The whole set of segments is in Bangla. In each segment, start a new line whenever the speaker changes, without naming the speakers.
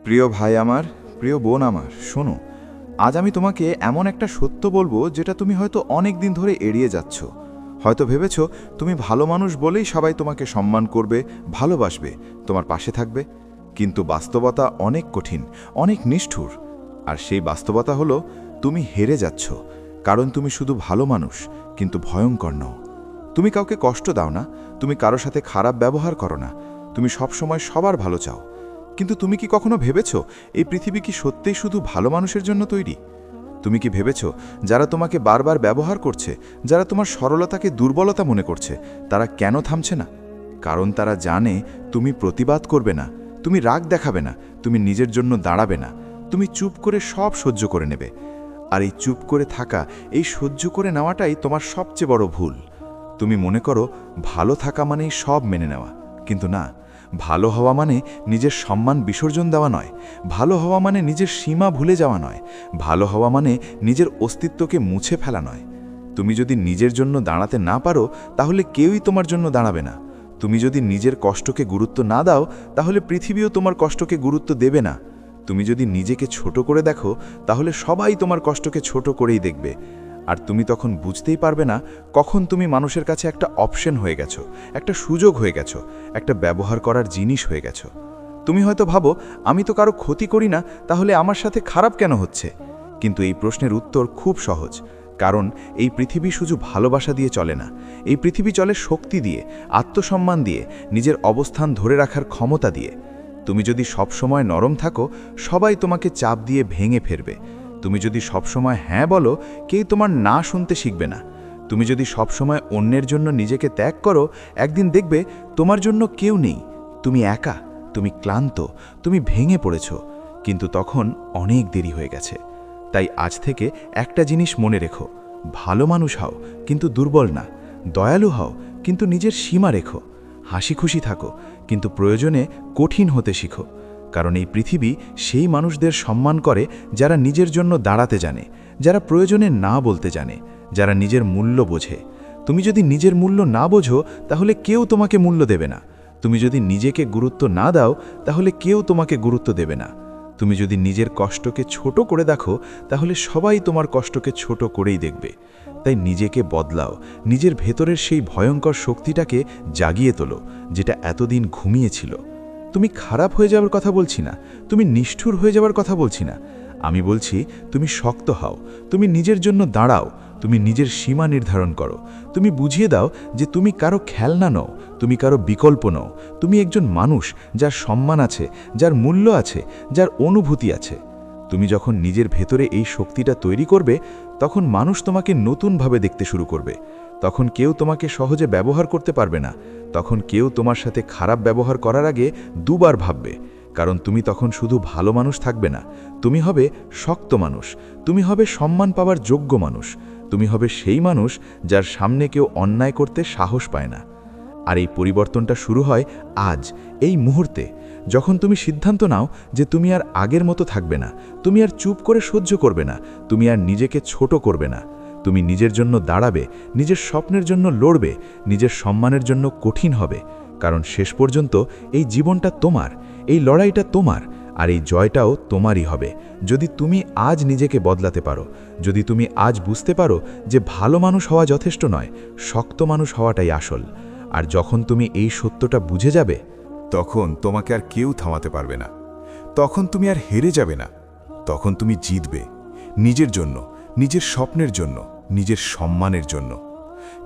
প্রিয় ভাই আমার, প্রিয় বোন আমার, শোনো, আজ আমি তোমাকে এমন একটা সত্য বলবো যেটা তুমি হয়তো অনেক দিন ধরে এড়িয়ে যাচ্ছ। হয়তো ভেবেছো তুমি ভালো মানুষ বলেই সবাই তোমাকে সম্মান করবে, ভালোবাসবে, তোমার পাশে থাকবে। কিন্তু বাস্তবতা অনেক কঠিন, অনেক নিষ্ঠুর। আর সেই বাস্তবতা হলো তুমি হেরে যাচ্ছ, কারণ তুমি শুধু ভালো মানুষ, কিন্তু ভয়ঙ্কর নও। তুমি কাউকে কষ্ট দাও না, তুমি কারো সাথে খারাপ ব্যবহার করো না, তুমি সবসময় সবার ভালো চাও। কিন্তু তুমি কি কখনো ভেবেছো এই পৃথিবী কি সত্যিই শুধু ভালো মানুষের জন্য তৈরি? তুমি কি ভেবেছো যারা তোমাকে বারবার ব্যবহার করছে, যারা তোমার সরলতাকে দুর্বলতা মনে করছে, তারা কেন থামছে না? কারণ তারা জানে তুমি প্রতিবাদ করবে না, তুমি রাগ দেখাবে না, তুমি নিজের জন্য দাঁড়াবে না, তুমি চুপ করে সব সহ্য করে নেবে। আর এই চুপ করে থাকা, এই সহ্য করে নেওয়াটাই তোমার সবচেয়ে বড় ভুল। তুমি মনে করো ভালো থাকা মানেই সব মেনে নেওয়া, কিন্তু না। ভালো হওয়া মানে নিজের সম্মান বিসর্জন দেওয়া নয়, ভালো হওয়া মানে নিজের সীমা ভুলে যাওয়া নয়, ভালো হওয়া মানে নিজের অস্তিত্বকে মুছে ফেলা নয়। তুমি যদি নিজের জন্য দাঁড়াতে না পারো, তাহলে কেউই তোমার জন্য দাঁড়াবে না। তুমি যদি নিজের কষ্টকে গুরুত্ব না দাও, তাহলে পৃথিবীও তোমার কষ্টকে গুরুত্ব দেবে না। তুমি যদি নিজেকে ছোট করে দেখো, তাহলে সবাই তোমার কষ্টকে ছোট করেই দেখবে। আর তুমি তখন বুঝতেই পারবে না কখন তুমি মানুষের কাছে একটা অপশন হয়ে গেছো, একটা সুযোগ হয়ে গেছো, একটা ব্যবহার করার জিনিস হয়ে গেছো। তুমি হয়তো ভাবো আমি তো কারো ক্ষতি করি না, তাহলে আমার সাথে খারাপ কেন হচ্ছে? কিন্তু এই প্রশ্নের উত্তর খুব সহজ। কারণ এই পৃথিবী শুধু ভালোবাসা দিয়ে চলে না, এই পৃথিবী চলে শক্তি দিয়ে, আত্মসম্মান দিয়ে, নিজের অবস্থান ধরে রাখার ক্ষমতা দিয়ে। তুমি যদি সবসময় নরম থাকো, সবাই তোমাকে চাপ দিয়ে ভেঙে ফেলবে। তুমি যদি সবসময় হ্যাঁ বলো, কেউ তোমার না শুনতে শিখবে না। তুমি যদি সবসময় অন্যের জন্য নিজেকে ত্যাগ করো, একদিন দেখবে তোমার জন্য কেউ নেই। তুমি একা, তুমি ক্লান্ত, তুমি ভেঙে পড়েছ। কিন্তু তখন অনেক দেরি হয়ে গেছে। তাই আজ থেকে একটা জিনিস মনে রেখো, ভালো মানুষ হও কিন্তু দুর্বল না, দয়ালু হও কিন্তু নিজের সীমা রেখো, হাসি খুশি থাকো কিন্তু প্রয়োজনে কঠিন হতে শিখো। কারণ এই পৃথিবী সেই মানুষদের সম্মান করে যারা নিজের জন্য দাঁড়াতে জানে, যারা প্রয়োজনে না বলতে জানে, যারা নিজের মূল্য বোঝে। তুমি যদি নিজের মূল্য না বোঝো, তাহলে কেউ তোমাকে মূল্য দেবে না। তুমি যদি নিজেকে গুরুত্ব না দাও, তাহলে কেউ তোমাকে গুরুত্ব দেবে না। তুমি যদি নিজের কষ্টকে ছোট করে দেখো, তাহলে সবাই তোমার কষ্টকে ছোট করেই দেখবে। তাই নিজেকে বদলাও, নিজের ভেতরের সেই ভয়ঙ্কর শক্তিটাকে জাগিয়ে তোলো, যেটা এতদিন ঘুমিয়েছিল। তুমি খারাপ হয়ে যাওয়ার কথা বলছি না, তুমি নিষ্ঠুর হয়ে যাওয়ার কথা বলছি না। আমি বলছি তুমি শক্ত হও, তুমি নিজের জন্য দাঁড়াও, তুমি নিজের সীমা নির্ধারণ করো। তুমি বুঝিয়ে দাও যে তুমি কারো খেলনা নও, তুমি কারো বিকল্প নও। তুমি একজন মানুষ যার সম্মান আছে, যার মূল্য আছে, যার অনুভূতি আছে। তুমি যখন নিজের ভেতরে এই শক্তিটা তৈরি করবে, তখন মানুষ তোমাকে নতুনভাবে দেখতে শুরু করবে। তখন কেউ তোমাকে সহজে ব্যবহার করতে পারবে না। তখন কেউ তোমার সাথে খারাপ ব্যবহার করার আগে দুবার ভাববে। কারণ তুমি তখন শুধু ভালো মানুষ থাকবে না, তুমি হবে শক্ত মানুষ, তুমি হবে সম্মান পাওয়ার যোগ্য মানুষ, তুমি হবে সেই মানুষ যার সামনে কেউ অন্যায় করতে সাহস পায় না। আর এই পরিবর্তনটা শুরু হয় আজ, এই মুহূর্তে, যখন তুমি সিদ্ধান্ত নাও যে তুমি আর আগের মতো থাকবে না, তুমি আর চুপ করে সহ্য করবে না, তুমি আর নিজেকে ছোট করবে না। তুমি নিজের জন্য দাঁড়াবে, নিজের স্বপ্নের জন্য লড়বে, নিজের সম্মানের জন্য কঠিন হবে। কারণ শেষ পর্যন্ত এই জীবনটা তোমার, এই লড়াইটা তোমার, আর এই জয়টাও তোমারই হবে যদি তুমি আজ নিজেকে বদলাতে পারো, যদি তুমি আজ বুঝতে পারো যে ভালো মানুষ হওয়া যথেষ্ট নয়, শক্ত মানুষ হওয়াটাই আসল। আর যখন তুমি এই সত্যটা বুঝে যাবে,
তখন তোমাকে আর কেউ থামাতে পারবে না। তখন তুমি আর হেরে যাবে না, তখন তুমি জিতবে, নিজের জন্য, নিজের স্বপ্নের জন্য, নিজের সম্মানের জন্য।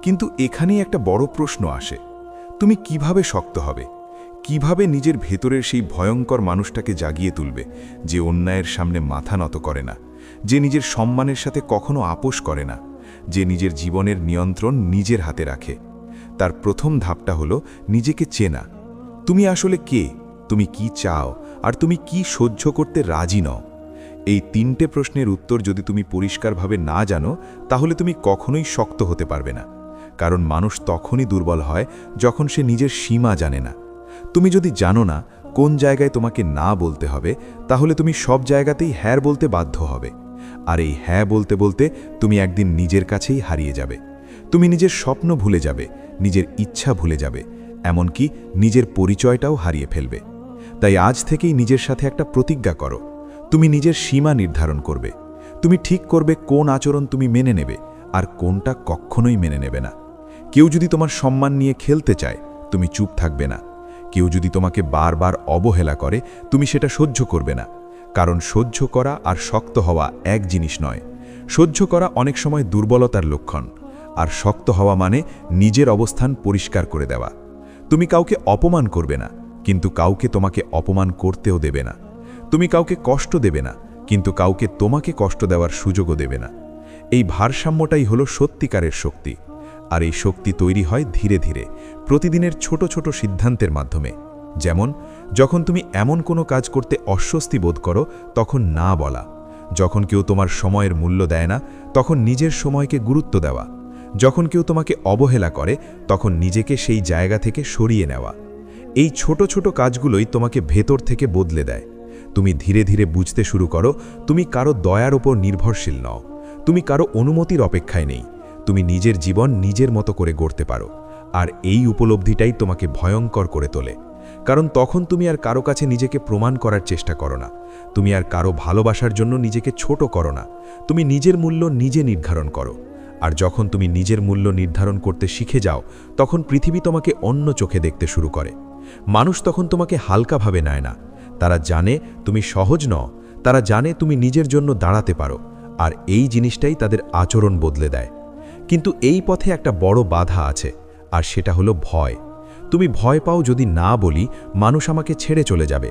কিন্তু এখানেই একটা বড় প্রশ্ন আসে, তুমি কিভাবে শক্ত হবে? কিভাবে নিজের ভেতরের সেই ভয়ঙ্কর মানুষটাকে জাগিয়ে তুলবে, যে অন্যায়ের সামনে মাথা নত করে না, যে নিজের সম্মানের সাথে কখনো আপোষ করে না, যে নিজের জীবনের নিয়ন্ত্রণ নিজের হাতে রাখে? তার প্রথম ধাপটা হলো নিজেকে চেনা। তুমি আসলে কে, তুমি কি চাও, আর তুমি কি সহ্য করতে রাজি নও? এই তিনটে প্রশ্নের উত্তর যদি তুমি পরিষ্কারভাবে না জানো, তাহলে তুমি কখনোই শক্ত হতে পারবে না। কারণ মানুষ তখনই দুর্বল হয় যখন সে নিজের সীমা জানে না। তুমি যদি জানো না কোন জায়গায় তোমাকে না বলতে হবে, তাহলে তুমি সব জায়গাতেই হ্যাঁ বলতে বাধ্য হবে। আর এই হ্যাঁ বলতে বলতে তুমি একদিন নিজের কাছেই হারিয়ে যাবে। তুমি নিজের স্বপ্ন ভুলে যাবে, নিজের ইচ্ছা ভুলে যাবে, এমনকি নিজের পরিচয়টাও হারিয়ে ফেলবে। তাই আজ থেকেই নিজের সাথে একটা প্রতিজ্ঞা করো। তুমি নিজের সীমা নির্ধারণ করবে। তুমি ঠিক করবে কোন আচরণ তুমি মেনে নেবে আর কোনটা কখনোই মেনে নেবে না। কেউ যদি তোমার সম্মান নিয়ে খেলতে চায়, তুমি চুপ থাকবে না। কেউ যদি তোমাকে বারবার অবহেলা করে, তুমি সেটা সহ্য করবে না। কারণ সহ্য করা আর শক্ত হওয়া এক জিনিস নয়। সহ্য করা অনেক সময় দুর্বলতার লক্ষণ, আর শক্ত হওয়া মানে নিজের অবস্থান পরিষ্কার করে দেওয়া। তুমি কাউকে অপমান করবে না, কিন্তু কাউকে তোমাকে অপমান করতেও দেবে না। তুমি কাউকে কষ্ট দেবে না, কিন্তু কাউকে তোমাকে কষ্ট দেওয়ার সুযোগও দেবে না। এই ভারসাম্যটাই হলো সত্যিকারের শক্তি। আর এই শক্তি তৈরি হয় ধীরে ধীরে, প্রতিদিনের ছোট ছোট সিদ্ধান্তের মাধ্যমে। যেমন, যখন তুমি এমন কোনো কাজ করতে অস্বস্তি বোধ করো, তখন না বলা। যখন কেউ তোমার সময়ের মূল্য দেয় না, তখন নিজের সময়কে গুরুত্ব দেওয়া। যখন কেউ তোমাকে অবহেলা করে, তখন নিজেকে সেই জায়গা থেকে সরিয়ে নেওয়া। এই ছোট ছোট কাজগুলোই তোমাকে ভেতর থেকে বদলে দেয়। তুমি ধীরে ধীরে বুঝতে শুরু করো, তুমি কারো দয়ার ওপর নির্ভরশীল নও। তুমি কারো অনুমতির অপেক্ষায় নেই। তুমি নিজের জীবন নিজের মতো করে গড়তে পারো। আর এই উপলব্ধিটাই তোমাকে ভয়ঙ্কর করে তোলে। কারণ তখন তুমি আর কারো কাছে নিজেকে প্রমাণ করার চেষ্টা করো না। তুমি আর কারো ভালোবাসার জন্য নিজেকে ছোট করো না। তুমি নিজের মূল্য নিজে নির্ধারণ করো। আর যখন তুমি নিজের মূল্য নির্ধারণ করতে শিখে যাও, তখন পৃথিবী তোমাকে অন্য চোখে দেখতে শুরু করে। মানুষ তখন তোমাকে হালকাভাবে নেয় না। তারা জানে তুমি সহজ নও। তারা জানে তুমি নিজের জন্য দাঁড়াতে পারো। আর এই জিনিসটাই তাদের আচরণ বদলে দেয়। কিন্তু এই পথে একটা বড় বাধা আছে, আর সেটা হলো ভয়। তুমি ভয় পাও যদি না বলি মানুষ আমাকে ছেড়ে চলে যাবে।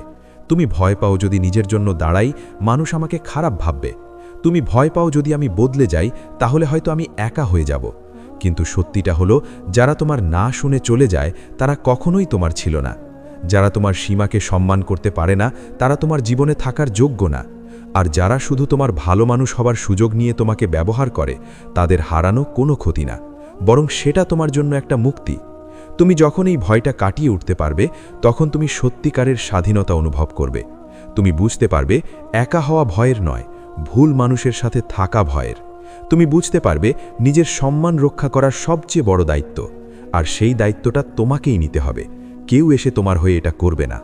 তুমি ভয় পাও যদি নিজের জন্য দাঁড়াই মানুষ আমাকে খারাপ ভাববে। তুমি ভয় পাও যদি আমি বদলে যাই তাহলে হয়তো আমি একা হয়ে যাব। কিন্তু সত্যিটা হলো, যারা তোমার না শুনে চলে যায় তারা কখনোই তোমার ছিল না। যারা তোমার সীমাকে সম্মান করতে পারে না তারা তোমার জীবনে থাকার যোগ্য না। আর যারা শুধু তোমার ভালো মানুষ হবার সুযোগ নিয়ে তোমাকে ব্যবহার করে, তাদের হারানো কোনো ক্ষতি না, বরং সেটা তোমার জন্য একটা মুক্তি। তুমি যখন এই ভয়টা কাটিয়ে উঠতে পারবে, তখন তুমি সত্যিকারের স্বাধীনতা অনুভব করবে। তুমি বুঝতে পারবে একা হওয়া ভয়ের নয়, ভুল মানুষের সাথে থাকা ভয়ের। তুমি বুঝতে পারবে নিজের সম্মান রক্ষা করার সবচেয়ে বড় দায়িত্ব, আর সেই দায়িত্বটা তোমাকেই নিতে হবে। কেউ এসে তোমার হয়ে এটা করবে না।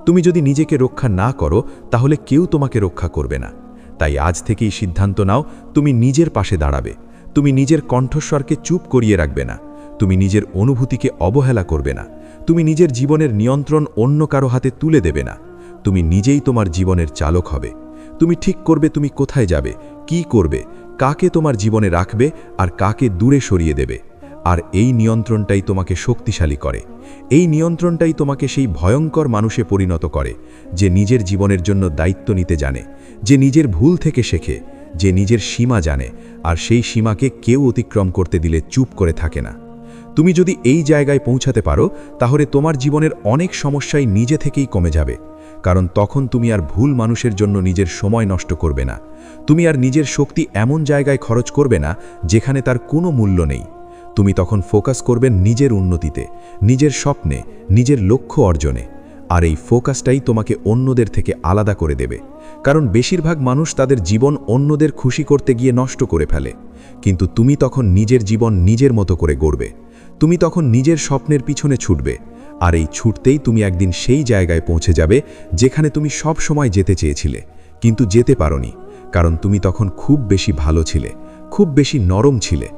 তুমি যদি নিজেকে রক্ষা না করো, তাহলে কেউ তোমাকে রক্ষা করবে না। তাই আজ থেকেই সিদ্ধান্ত নাও, তুমি নিজের পাশে দাঁড়াবে। তুমি নিজের কণ্ঠস্বরকে চুপ করিয়ে রাখবে না। তুমি নিজের অনুভূতিকে অবহেলা করবে না। তুমি নিজের জীবনের নিয়ন্ত্রণ অন্য কারো হাতে তুলে দেবে না। তুমি নিজেই তোমার জীবনের চালক হবে। তুমি ঠিক করবে তুমি কোথায় যাবে, কি করবে, কাকে তোমার জীবনে রাখবে আর কাকে দূরে সরিয়ে দেবে। আর এই নিয়ন্ত্রণটাই তোমাকে শক্তিশালী করে। এই নিয়ন্ত্রণটাই তোমাকে সেই ভয়ঙ্কর মানুষে পরিণত করে, যে নিজের জীবনের জন্য দায়িত্ব নিতে জানে, যে নিজের ভুল থেকে শেখে, যে নিজের সীমা জানে, আর সেই সীমাকে কেউ অতিক্রম করতে দিলে চুপ করে থাকে না। তুমি যদি এই জায়গায় পৌঁছাতে পারো, তাহলে তোমার জীবনের অনেক সমস্যাই নিজে থেকেই কমে যাবে। কারণ তখন তুমি আর ভুল মানুষের জন্য নিজের সময় নষ্ট করবে না। তুমি আর নিজের শক্তি এমন জায়গায় খরচ করবে না যেখানে তার কোনো মূল্য নেই। তুমি তখন ফোকাস করবে নিজের উন্নতিতে, নিজের স্বপ্নে, নিজের লক্ষ্য অর্জনে। আর এই ফোকাসটাই তোমাকে অন্যদের থেকে আলাদা করে দেবে। কারণ বেশিরভাগ মানুষ তাদের জীবন অন্যদের খুশি করতে গিয়ে নষ্ট করে ফেলে। কিন্তু তুমি তখন নিজের জীবন নিজের মতো করে গড়বে। তুমি তখন নিজের স্বপ্নের পিছনে ছুটবে। আর এই ছুটতেই তুমি একদিন সেই জায়গায় পৌঁছে যাবে যেখানে তুমি সব সময় যেতে চেয়েছিলে, কিন্তু যেতে পারোনি। কারণ তুমি তখন খুব বেশি ভালো ছিলে, খুব বেশি নরম ছিলে।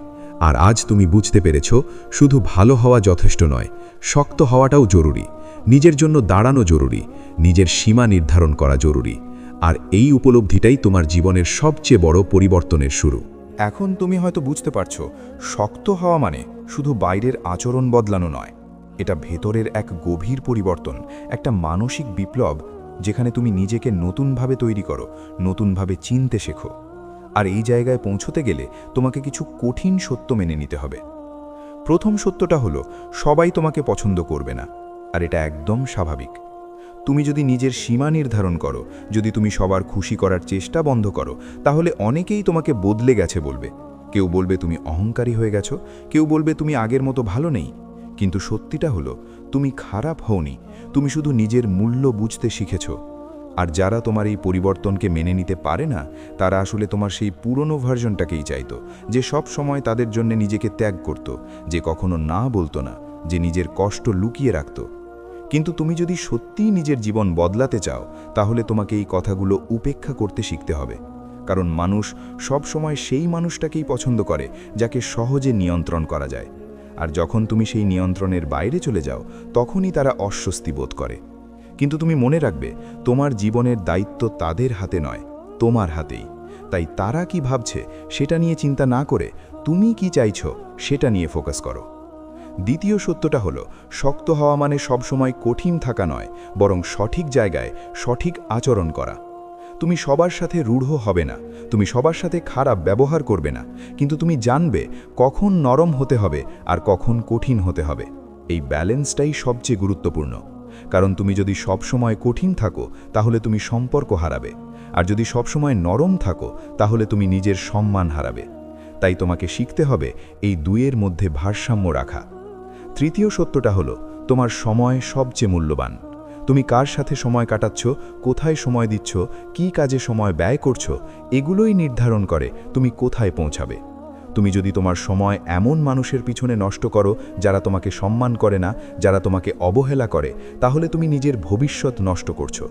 আর আজ তুমি বুঝতে পেরেছ, শুধু ভালো হওয়া যথেষ্ট নয়, শক্ত হওয়াটাও জরুরি। নিজের জন্য দাঁড়ানো জরুরি, নিজের সীমা নির্ধারণ করা জরুরি। আর এই উপলব্ধিটাই তোমার জীবনের সবচেয়ে বড় পরিবর্তনের শুরু।
এখন তুমি হয়তো বুঝতে পারছো, শক্ত হওয়া মানে শুধু বাইরের আচরণ বদলানো নয়। এটা ভেতরের এক গভীর পরিবর্তন, একটা মানসিক বিপ্লব, যেখানে তুমি নিজেকে নতুনভাবে তৈরি করো, নতুনভাবে চিনতে শেখো। আর এই জায়গায় পৌঁছতে গেলে তোমাকে কিছু কঠিন সত্য মেনে নিতে হবে। প্রথম সত্যটা হলো, সবাই তোমাকে পছন্দ করবে না, আর এটা একদম স্বাভাবিক। তুমি যদি নিজের সীমা নির্ধারণ করো, যদি তুমি সবার খুশি করার চেষ্টা বন্ধ করো, তাহলে অনেকেই তোমাকে বদলে গেছে বলবে। কেউ বলবে তুমি অহংকারী হয়ে গেছো, কেউ বলবে তুমি আগের মতো ভালো নেই। কিন্তু সত্যিটা হলো, তুমি খারাপ হওনি, তুমি শুধু নিজের মূল্য বুঝতে শিখেছো। আর যারা তোমার এই পরিবর্তনকে মেনে নিতে পারে না, তারা আসলে তোমার সেই পুরনো ভার্সনটাকেই চাইতো, যে সব সময় তাদের জন্য নিজেকে ত্যাগ করত, যে কখনো না বলতো না, যে নিজের কষ্ট লুকিয়ে রাখত।
কিন্তু তুমি যদি সত্যিই নিজের জীবন বদলাতে চাও তাহলে তোমাকে এই কথাগুলো উপেক্ষা করতে শিখতে হবে। কারণ মানুষ সব সময় সেই মানুষটাকেই পছন্দ করে যাকে সহজে নিয়ন্ত্রণ করা যায়। আর যখন তুমি সেই নিয়ন্ত্রণের বাইরে চলে যাও তখনই তারা অস্বস্তি বোধ করে। কিন্তু তুমি মনে রাখবে, তোমার জীবনের দায়িত্ব তাদের হাতে নয়, তোমার হাতেই। তাই তারা কি ভাবছে সেটা নিয়ে চিন্তা না করে তুমি কি চাইছো সেটা নিয়ে ফোকাস করো। দ্বিতীয় সত্যটা হলো, শক্ত হওয়া মানে সবসময় কঠিন থাকা নয়, বরং সঠিক জায়গায় সঠিক আচরণ করা। তুমি সবার সাথে রূঢ় হবে না, তুমি সবার সাথে খারাপ ব্যবহার করবে না, কিন্তু তুমি জানবে কখন নরম হতে হবে আর কখন কঠিন হতে হবে। এই ব্যালেন্সটাই সবচেয়ে গুরুত্বপূর্ণ। কারণ তুমি যদি সবসময় কঠিন থাকো তাহলে তুমি সম্পর্ক হারাবে, আর যদি সবসময় নরম থাকো তাহলে তুমি নিজের সম্মান হারাবে। তাই তোমাকে শিখতে হবে এই দুইয়ের মধ্যে ভারসাম্য রাখা। তৃতীয় সত্যটা হলো, তোমার সময় সবচেয়ে মূল্যবান। তুমি কার সাথে সময় কাটাচ্ছ, কোথায় সময় দিচ্ছ, কী কাজে সময় ব্যয় করছো, এগুলোই নির্ধারণ করে তুমি কোথায় পৌঁছাবে। তুমি যদি তোমার সময় এমন মানুষের পিছনে নষ্ট করো যারা তোমাকে সম্মান করে না, যারা তোমাকে অবহেলা করে, তাহলে তুমি নিজের ভবিষ্যৎ নষ্ট করছো।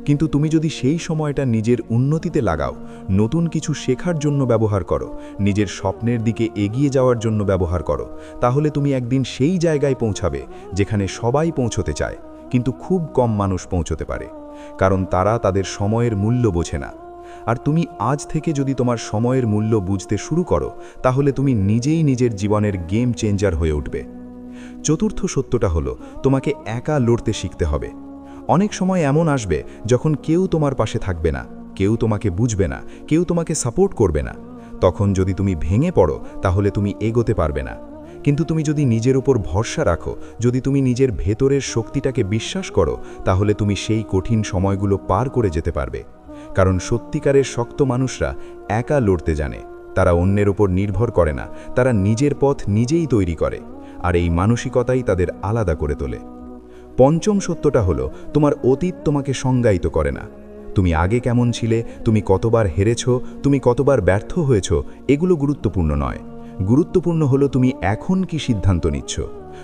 কিন্তু তুমি যদি সেই সময়টা নিজের উন্নতিতে লাগাও, নতুন কিছু শেখার জন্য ব্যবহার করো, নিজের স্বপ্নের দিকে এগিয়ে যাওয়ার জন্য ব্যবহার করো, তাহলে তুমি একদিন সেই জায়গায় পৌঁছাবে যেখানে সবাই পৌঁছতে চায়, কিন্তু খুব কম মানুষ পৌঁছতে পারে। কারণ তারা তাদের সময়ের মূল্য বোঝে না। আর তুমি আজ থেকে যদি তোমার সময়ের মূল্য বুঝতে শুরু করো, তাহলে তুমি নিজেই নিজের জীবনের গেম চেঞ্জার হয়ে উঠবে। চতুর্থ সত্যটা হলো, তোমাকে একা লড়তে শিখতে হবে। অনেক সময় এমন আসবে যখন কেউ তোমার পাশে থাকবে না, কেউ তোমাকে বুঝবে না, কেউ তোমাকে সাপোর্ট করবে না। তখন যদি তুমি ভেঙে পড়ো তাহলে তুমি এগোতে পারবে না। কিন্তু তুমি যদি নিজের উপর ভরসা রাখো, যদি তুমি নিজের ভেতরের শক্তিটাকে বিশ্বাস করো, তাহলে তুমি সেই কঠিন সময়গুলো পার করে যেতে পারবে। কারণ সত্যিকারের শক্ত মানুষরা একা লড়তে জানে। তারা অন্যের উপর নির্ভর করে না, তারা নিজের পথ নিজেই তৈরি করে। আর এই মানসিকতাই তাদের আলাদা করে তোলে। পঞ্চম সত্যটা হলো, তোমার অতীত তোমাকে সংজ্ঞায়িত করে না। তুমি আগে কেমন ছিলে, তুমি কতবার হেরেছ, তুমি কতবার ব্যর্থ হয়েছ, এগুলো গুরুত্বপূর্ণ নয়। গুরুত্বপূর্ণ হলো তুমি এখন কি সিদ্ধান্ত নিচ্ছ।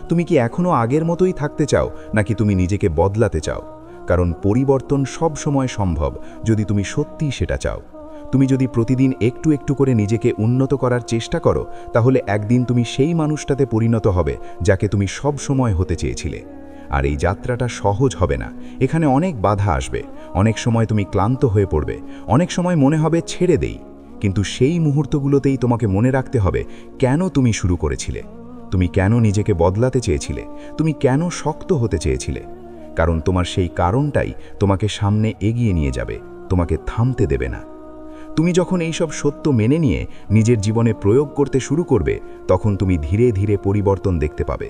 তুমি কি এখনও আগের মতোই থাকতে চাও, নাকি তুমি নিজেকে বদলাতে চাও? কারণ পরিবর্তন সব সময় সম্ভব যদি তুমি সত্যিই সেটা চাও। তুমি যদি প্রতিদিন একটু একটু করে নিজেকে উন্নত করার চেষ্টা করো, তাহলে একদিন তুমি সেই মানুষটাতে পরিণত হবে যাকে তুমি সব সময় হতে চেয়েছিলে। আর এই যাত্রাটা সহজ হবে না, এখানে অনেক বাধা আসবে, অনেক সময় তুমি ক্লান্ত হয়ে পড়বে, অনেক সময় মনে হবে ছেড়ে দেই। কিন্তু সেই মুহূর্তগুলোতেই তোমাকে মনে রাখতে হবে কেন তুমি শুরু করেছিলে, তুমি কেন নিজেকে বদলাতে চেয়েছিলে, তুমি কেন শক্ত হতে চেয়েছিলে। কারণ তোমার সেই কারণটাই তোমাকে সামনে এগিয়ে নিয়ে যাবে, তোমাকে থামতে দেবে না। তুমি যখন এইসব সত্য মেনে নিয়ে নিজের জীবনে প্রয়োগ করতে শুরু করবে, তখন তুমি ধীরে ধীরে পরিবর্তন দেখতে পাবে।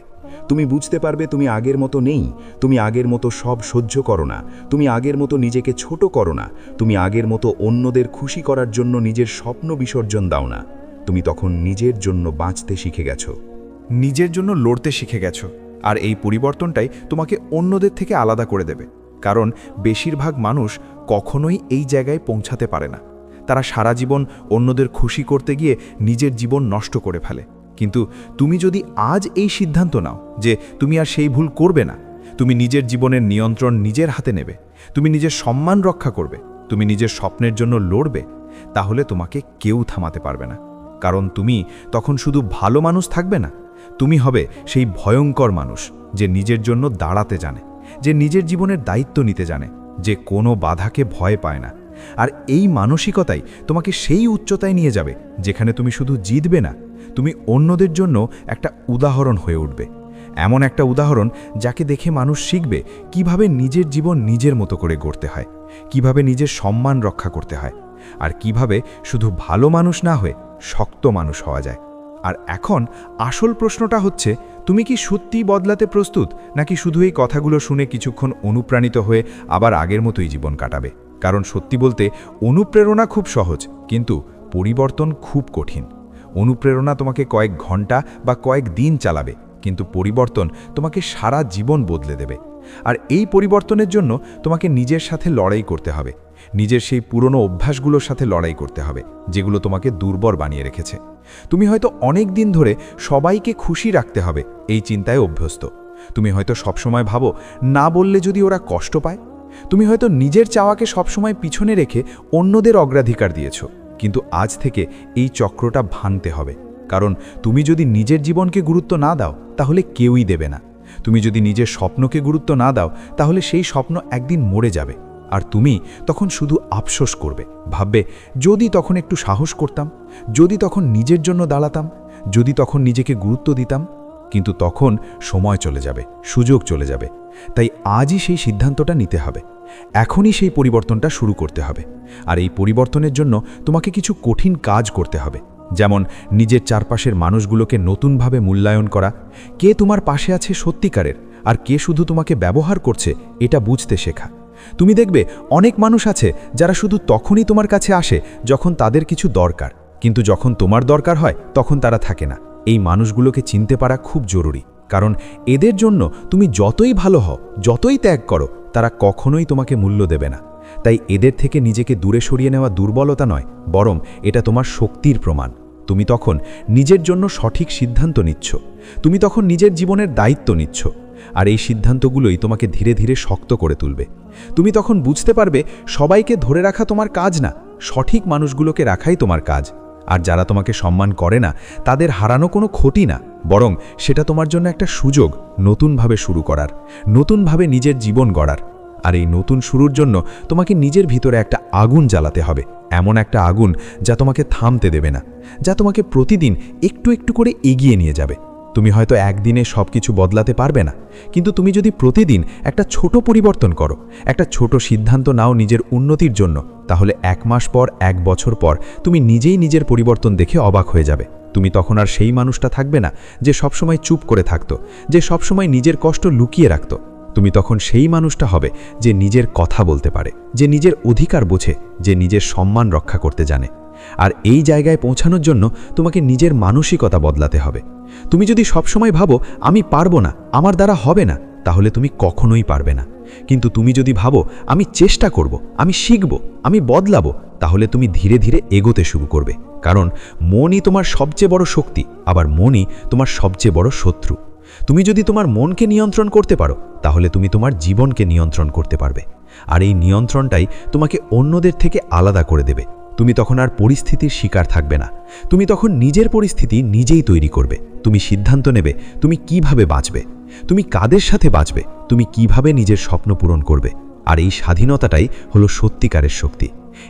তুমি বুঝতে পারবে তুমি আগের মতো নেই, তুমি আগের মতো সব সহ্য করো না, তুমি আগের মতো নিজেকে ছোট করো না, তুমি আগের মতো অন্যদের খুশি করার জন্য নিজের স্বপ্ন বিসর্জন দাও না। তুমি তখন নিজের জন্য বাঁচতে শিখে গেছো,
নিজের জন্য লড়তে শিখে গেছো। আর এই পরিবর্তনটাই তোমাকে অন্যদের থেকে আলাদা করে দেবে। কারণ বেশিরভাগ মানুষ কখনোই এই জায়গায় পৌঁছাতে পারে না। তারা সারা জীবন অন্যদের খুশি করতে গিয়ে নিজের জীবন নষ্ট করে ফেলে। কিন্তু তুমি যদি আজ এই সিদ্ধান্ত নাও যে তুমি আর সেই ভুল করবে না, তুমি নিজের জীবনের নিয়ন্ত্রণ নিজের হাতে নেবে, তুমি নিজের সম্মান রক্ষা করবে, তুমি নিজের স্বপ্নের জন্য লড়বে, তাহলে তোমাকে কেউ থামাতে পারবে না। কারণ তুমি তখন শুধু ভালো মানুষ থাকবে না, তুমি হবে সেই ভয়ঙ্কর মানুষ যে নিজের জন্য দাঁড়াতে জানে, যে নিজের জীবনের দায়িত্ব নিতে জানে, যে কোনো বাধাকে ভয় পায় না। আর এই মানসিকতাই তোমাকে সেই উচ্চতায় নিয়ে যাবে যেখানে তুমি শুধু জিতবে না, তুমি অন্যদের জন্য একটা উদাহরণ হয়ে উঠবে। এমন একটা উদাহরণ যাকে দেখে মানুষ শিখবে কিভাবে নিজের জীবন নিজের মতো করে গড়তে হয়, কিভাবে নিজের সম্মান রক্ষা করতে হয়, আর কিভাবে শুধু ভালো মানুষ না হয়ে শক্ত মানুষ হওয়া যায়। আর এখন আসল প্রশ্নটা হচ্ছে, তুমি কি সত্যিই বদলাতে প্রস্তুত, নাকি শুধু এই কথাগুলো শুনে কিছুক্ষণ অনুপ্রাণিত হয়ে আবার আগের মতোই জীবন কাটাবে? কারণ সত্যি বলতে অনুপ্রেরণা খুব সহজ, কিন্তু পরিবর্তন খুব কঠিন। অনুপ্রেরণা তোমাকে কয়েক ঘন্টা বা কয়েক দিন চালাবে, কিন্তু পরিবর্তন তোমাকে সারা জীবন বদলে দেবে। আর এই পরিবর্তনের জন্য তোমাকে নিজের সাথে লড়াই করতে হবে, নিজের সেই পুরনো অভ্যাসগুলোর সাথে লড়াই করতে হবে যেগুলো তোমাকে দুর্বল বানিয়ে রেখেছে। তুমি হয়তো অনেক দিন ধরে সবাইকে খুশি রাখতে হবে এই চিন্তায় অভ্যস্ত, তুমি হয়তো সবসময় ভাবো না বললে যদি ওরা কষ্ট পায়। তুমি হয়তো নিজের চাওয়াকে সবসময় পিছনে রেখে অন্যদের অগ্রাধিকার দিয়েছ। কিন্তু আজ থেকে এই চক্রটা ভাঙতে হবে, কারণ তুমি যদি নিজের জীবনকে গুরুত্ব না দাও তাহলে কেউই দেবে না। তুমি যদি নিজের স্বপ্নকে গুরুত্ব না দাও তাহলে সেই স্বপ্ন একদিন মরে যাবে, আর তুমি তখন শুধু আফসোস করবে, ভাববে যদি তখন একটু সাহস করতাম, যদি তখন নিজের জন্য দাঁড়াতাম, যদি তখন নিজেকে গুরুত্ব দিতাম। কিন্তু তখন সময় চলে যাবে, সুযোগ চলে যাবে। তাই আজই সেই সিদ্ধান্তটা নিতে হবে, এখনই সেই পরিবর্তনটা শুরু করতে হবে। আর এই পরিবর্তনের জন্য তোমাকে কিছু কঠিন কাজ করতে হবে, যেমন নিজের চারপাশের মানুষগুলোকে নতুনভাবে মূল্যায়ন করা। কে তোমার পাশে আছে সত্যিকারের, আর কে শুধু তোমাকে ব্যবহার করছে এটা বুঝতে শেখা। তুমি দেখবে অনেক মানুষ আছে যারা শুধু তখনই তোমার কাছে আসে যখন তাদের কিছু দরকার, কিন্তু যখন তোমার দরকার হয় তখন তারা থাকে না। এই মানুষগুলোকে চিনতে পারা খুব জরুরি, কারণ এদের জন্য তুমি যতই ভালো হও, যতই ত্যাগ করো, তারা কখনোই তোমাকে মূল্য দেবে না। তাই এদের থেকে নিজেকে দূরে সরিয়ে নেওয়া দুর্বলতা নয়, বরং এটা তোমার শক্তির প্রমাণ। তুমি তখন নিজের জন্য সঠিক সিদ্ধান্ত নিচ্ছ, তুমি তখন নিজের জীবনের দায়িত্ব নিচ্ছ, আর এই সিদ্ধান্তগুলোই তোমাকে ধীরে ধীরে শক্ত করে তুলবে। তুমি তখন বুঝতে পারবে সবাইকে ধরে রাখা তোমার কাজ না, সঠিক মানুষগুলোকে রাখাই তোমার কাজ। আর যারা তোমাকে সম্মান করে না তাদের হারানো কোনো ক্ষতি না, বরং সেটা তোমার জন্য একটা সুযোগ নতুনভাবে শুরু করার, নতুনভাবে নিজের জীবন গড়ার। আর এই নতুন শুরুর জন্য তোমাকে নিজের ভিতরে একটা আগুন জ্বালাতে হবে, এমন একটা আগুন যা তোমাকে থামতে দেবে না, যা তোমাকে প্রতিদিন একটু একটু করে এগিয়ে নিয়ে যাবে। তুমি হয়তো একদিনে সব কিছু বদলাতে পারবে না, কিন্তু তুমি যদি প্রতিদিন একটা ছোট পরিবর্তন করো, একটা ছোট সিদ্ধান্ত নাও নিজের উন্নতির জন্য, তাহলে 1 মাস পর, 1 বছর পর তুমি নিজেই নিজের পরিবর্তন দেখে অবাক হয়ে যাবে। তুমি তখন আর সেই মানুষটা থাকবে না যে সবসময় চুপ করে থাকতো, যে সবসময় নিজের কষ্ট লুকিয়ে রাখত। তুমি তখন সেই মানুষটা হবে যে নিজের কথা বলতে পারে, যে নিজের অধিকার বোঝে, যে নিজের সম্মান রক্ষা করতে জানে। আর এই জায়গায় পৌঁছানোর জন্য তোমাকে নিজের মানসিকতা বদলাতে হবে। তুমি যদি সবসময় ভাবো আমি পারবো না, আমার দ্বারা হবে না, তাহলে তুমি কখনোই পারবে না। কিন্তু তুমি যদি ভাবো আমি চেষ্টা করব, আমি শিখব, আমি বদলাবো, তাহলে তুমি ধীরে ধীরে এগোতে শুরু করবে। কারণ মনই তোমার সবচেয়ে বড় শক্তি, আবার মনই তোমার সবচেয়ে বড় শত্রু। তুমি যদি তোমার মনকে নিয়ন্ত্রণ করতে পারো, তাহলে তুমি তোমার জীবনকে নিয়ন্ত্রণ করতে পারবে। আর এই নিয়ন্ত্রণটাই তোমাকে অন্যদের থেকে আলাদা করে দেবে। তুমি তখন আর পরিস্থিতির শিকার থাকবে না, তুমি তখন নিজের পরিস্থিতি নিজেই তৈরি করবে। তুমি সিদ্ধান্ত নেবে তুমি কিভাবে বাঁচবে, তুমি কাদের সাথে বাঁচবে, তুমি কিভাবে নিজের স্বপ্ন পূরণ করবে। আর এই স্বাধীনতাটাই হলো সত্যিকারের শক্তি।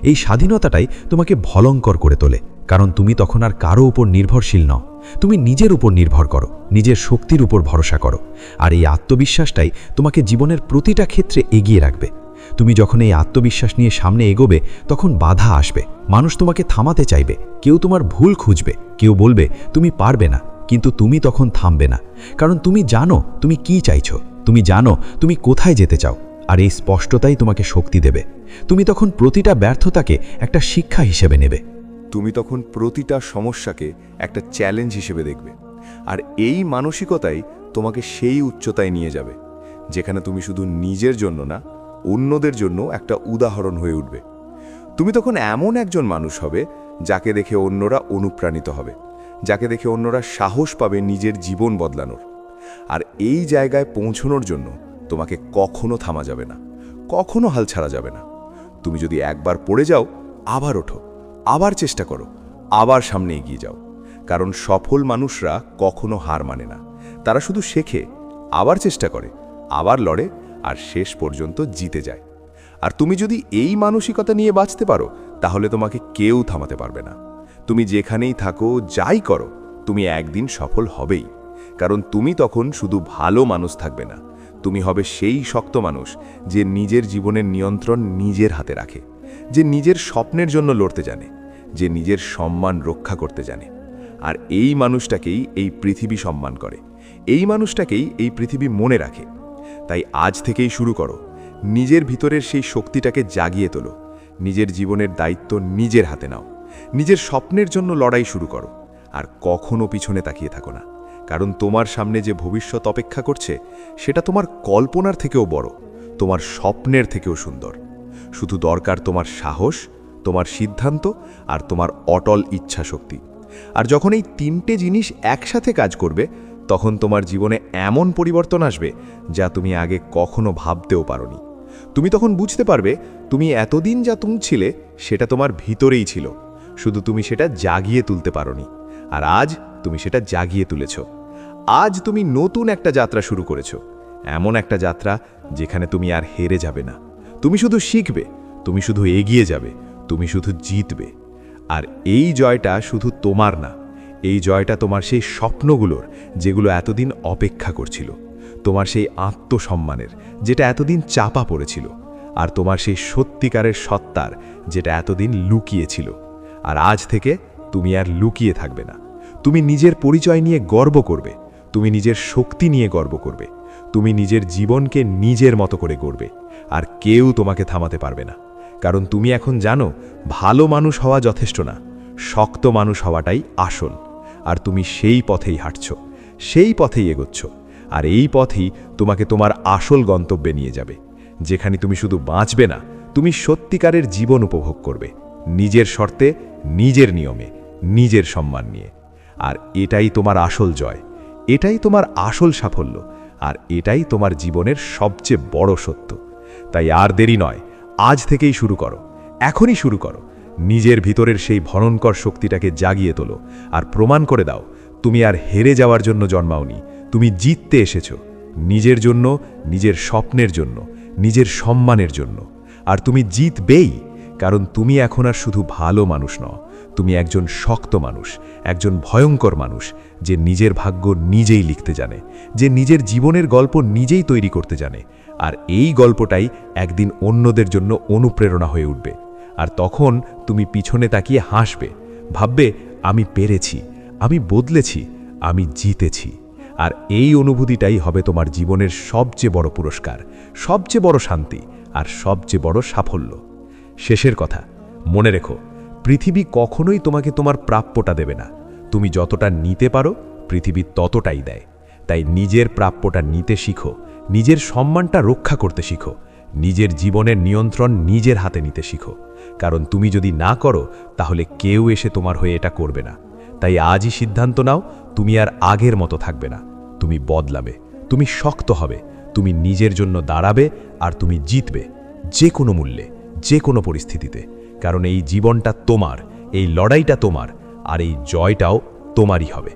এই স্বাধীনতাটাই তোমাকে ভয়ঙ্কর করে তোলে, কারণ তুমি তখন আর কারো উপর নির্ভরশীল নও, তুমি নিজের উপর নির্ভর করো, নিজের শক্তির উপর ভরসা করো। আর এই আত্মবিশ্বাসটাই তোমাকে জীবনের প্রতিটা ক্ষেত্রে এগিয়ে রাখবে। তুমি যখন এই আত্মবিশ্বাস নিয়ে সামনে এগোবে, তখন বাধা আসবে, মানুষ তোমাকে থামাতে চাইবে, কেউ তোমার ভুল খুঁজবে, কেউ বলবে তুমি পারবে না। কিন্তু তুমি তখন থামবে না, কারণ তুমি জানো তুমি কি চাইছো, তুমি জানো তুমি কোথায় যেতে চাও। আর এই স্পষ্টতাই তোমাকে শক্তি দেবে। তুমি তখন প্রতিটা ব্যর্থতাকে একটা শিক্ষা হিসেবে নেবে।
তুমি তখন প্রতিটা সমস্যাকে একটা চ্যালেঞ্জ হিসেবে দেখবে। আর এই মানসিকতাই তোমাকে সেই উচ্চতায় নিয়ে যাবে, যেখানে তুমি শুধু নিজের জন্য না, অন্যদের জন্য একটা উদাহরণ হয়ে উঠবে। তুমি তখন এমন একজন মানুষ হবে যাকে দেখে অন্যরা অনুপ্রাণিত হবে, যাকে দেখে অন্যরা সাহস পাবে নিজের জীবন বদলানোর। আর এই জায়গায় পৌঁছানোর জন্য তোমাকে কখনো থামা যাবে না, কখনো হাল ছাড়া যাবে না। তুমি যদি একবার পড়ে যাও, আবার ওঠো, আবার চেষ্টা করো, আবার সামনে এগিয়ে যাও। কারণ সফল মানুষরা কখনো হার মানে না, তারা শুধু শেখে, আবার চেষ্টা করে, আবার লড়ে, আর শেষ পর্যন্ত জিতে যায়। আর তুমি যদি এই মানসিকতা নিয়ে বাঁচতে পারো, তাহলে তোমাকে কেউ থামাতে পারবে না। তুমি যেখানেই থাকো, যাই করো, তুমি একদিন সফল হবেই। কারণ তুমি তখন শুধু ভালো মানুষ থাকবে না, তুমি হবে সেই শক্ত মানুষ যে নিজের জীবনের নিয়ন্ত্রণ নিজের হাতে রাখে, যে নিজের স্বপ্নের জন্য লড়তে জানে, যে নিজের সম্মান রক্ষা করতে জানে। আর এই মানুষটাকেই এই পৃথিবী সম্মান করে, এই মানুষটাকেই এই পৃথিবী মনে রাখে। তাই আজ থেকেই শুরু করো, নিজের ভিতরের সেই শক্তিটাকে জাগিয়ে তোলো, নিজের জীবনের দায়িত্ব নিজের হাতে নাও, নিজের স্বপ্নের জন্য লড়াই শুরু করো। আর কখনো পিছনে তাকিয়ে থাকো না, কারণ তোমার সামনে যে ভবিষ্যৎ অপেক্ষা করছে সেটা তোমার কল্পনার থেকেও বড়, তোমার স্বপ্নের থেকেও সুন্দর। শুধু দরকার তোমার সাহস, তোমার সিদ্ধান্ত আর তোমার অটল ইচ্ছা শক্তি। আর যখন এই 3টে জিনিস একসাথে কাজ করবে, তখন তোমার জীবনে এমন পরিবর্তন আসবে যা তুমি আগে কখনো ভাবতেও পারোনি। তুমি তখন বুঝতে পারবে তুমি এতদিন যা তুলছিলে সেটা তোমার ভিতরেই ছিল, শুধু তুমি সেটা জাগিয়ে তুলতে পারোনি। আর আজ তুমি সেটা জাগিয়ে তুলেছ। আজ তুমি নতুন একটা যাত্রা শুরু করেছো, এমন একটা যাত্রা যেখানে তুমি আর হেরে যাবে না। তুমি শুধু শিখবে, তুমি শুধু এগিয়ে যাবে, তুমি শুধু জিতবে। আর এই জয়টা শুধু তোমার না, এই জয়টা তোমার সেই স্বপ্নগুলোর যেগুলো এতদিন অপেক্ষা করছিল, তোমার সেই আত্মসম্মানের যেটা এতদিন চাপা পড়েছিল, আর তোমার সেই সত্যিকারের সত্তার যেটা এতদিন লুকিয়েছিল। আর আজ থেকে তুমি আর লুকিয়ে থাকবে না। তুমি নিজের পরিচয় নিয়ে গর্ব করবে, তুমি নিজের শক্তি নিয়ে গর্ব করবে, তুমি নিজের জীবনকে নিজের মতো করে গড়বে। আর কেউ তোমাকে থামাতে পারবে না, কারণ তুমি এখন জানো ভালো মানুষ হওয়া যথেষ্ট না, শক্ত মানুষ হওয়াটাই আসল। আর তুমি সেই পথেই হাঁটছ, সেই পথেই এগোচ্ছ। আর এই পথই তোমাকে তোমার আসল গন্তব্যে নিয়ে যাবে, যেখানে তুমি শুধু বাঁচবে না, তুমি সত্যিকারের জীবন উপভোগ করবে, নিজের শর্তে, নিজের নিয়মে, নিজের সম্মান নিয়ে। আর এটাই তোমার আসল জয়, এটাই তোমার আসল সাফল্য, আর এটাই তোমার জীবনের সবচেয়ে বড় সত্য। তাই আর দেরি নয়, আজ থেকেই শুরু করো, এখনই শুরু করো। নিজের ভিতরের সেই ভয়ঙ্কর শক্তিটাকে জাগিয়ে তোলো, আর প্রমাণ করে দাও তুমি আর হেরে যাওয়ার জন্য জন্মাওনি, তুমি জিততে এসেছো, নিজের জন্য, নিজের স্বপ্নের জন্য, নিজের সম্মানের জন্য। আর তুমি জিতবেই, কারণ তুমি এখন আর শুধু ভালো মানুষ নও, তুমি একজন শক্ত মানুষ, একজন ভয়ঙ্কর মানুষ, যে নিজের ভাগ্য নিজেই লিখতে জানে, যে নিজের জীবনের গল্প নিজেই তৈরি করতে জানে। আর এই গল্পটাই একদিন অন্যদের জন্য অনুপ্রেরণা হয়ে উঠবে। আর তখন তুমি পিছনে তাকিয়ে হাসবে, ভাববে আমি পেরেছি, আমি বদলেছি, আমি জিতেছি। আর এই অনুভূতিটাই হবে তোমার জীবনের সবচেয়ে বড় পুরস্কার, সবচেয়ে বড় শান্তি, আর সবচেয়ে বড় সাফল্য। শেষের কথা, মনে রেখো, পৃথিবী কখনোই তোমাকে তোমার প্রাপ্যটা দেবে না। তুমি যতটা নিতে পারো, পৃথিবী ততটাই দেয়। তাই নিজের প্রাপ্যটা নিতে শিখো, নিজের সম্মানটা রক্ষা করতে শিখো, নিজের জীবনের নিয়ন্ত্রণ নিজের হাতে নিতে শিখো। কারণ তুমি যদি না করো, তাহলে কেউ এসে তোমার হয়ে এটা করবে না। তাই আজই সিদ্ধান্ত নাও, তুমি আর আগের মতো থাকবে না, তুমি বদলাবে, তুমি শক্ত হবে, তুমি নিজের জন্য দাঁড়াবে, আর তুমি জিতবে, যে কোনো মূল্যে, যে কোনো পরিস্থিতিতে। কারণ এই জীবনটা তোমার, এই লড়াইটা তোমার, আর এই জয়টাও তোমারই হবে।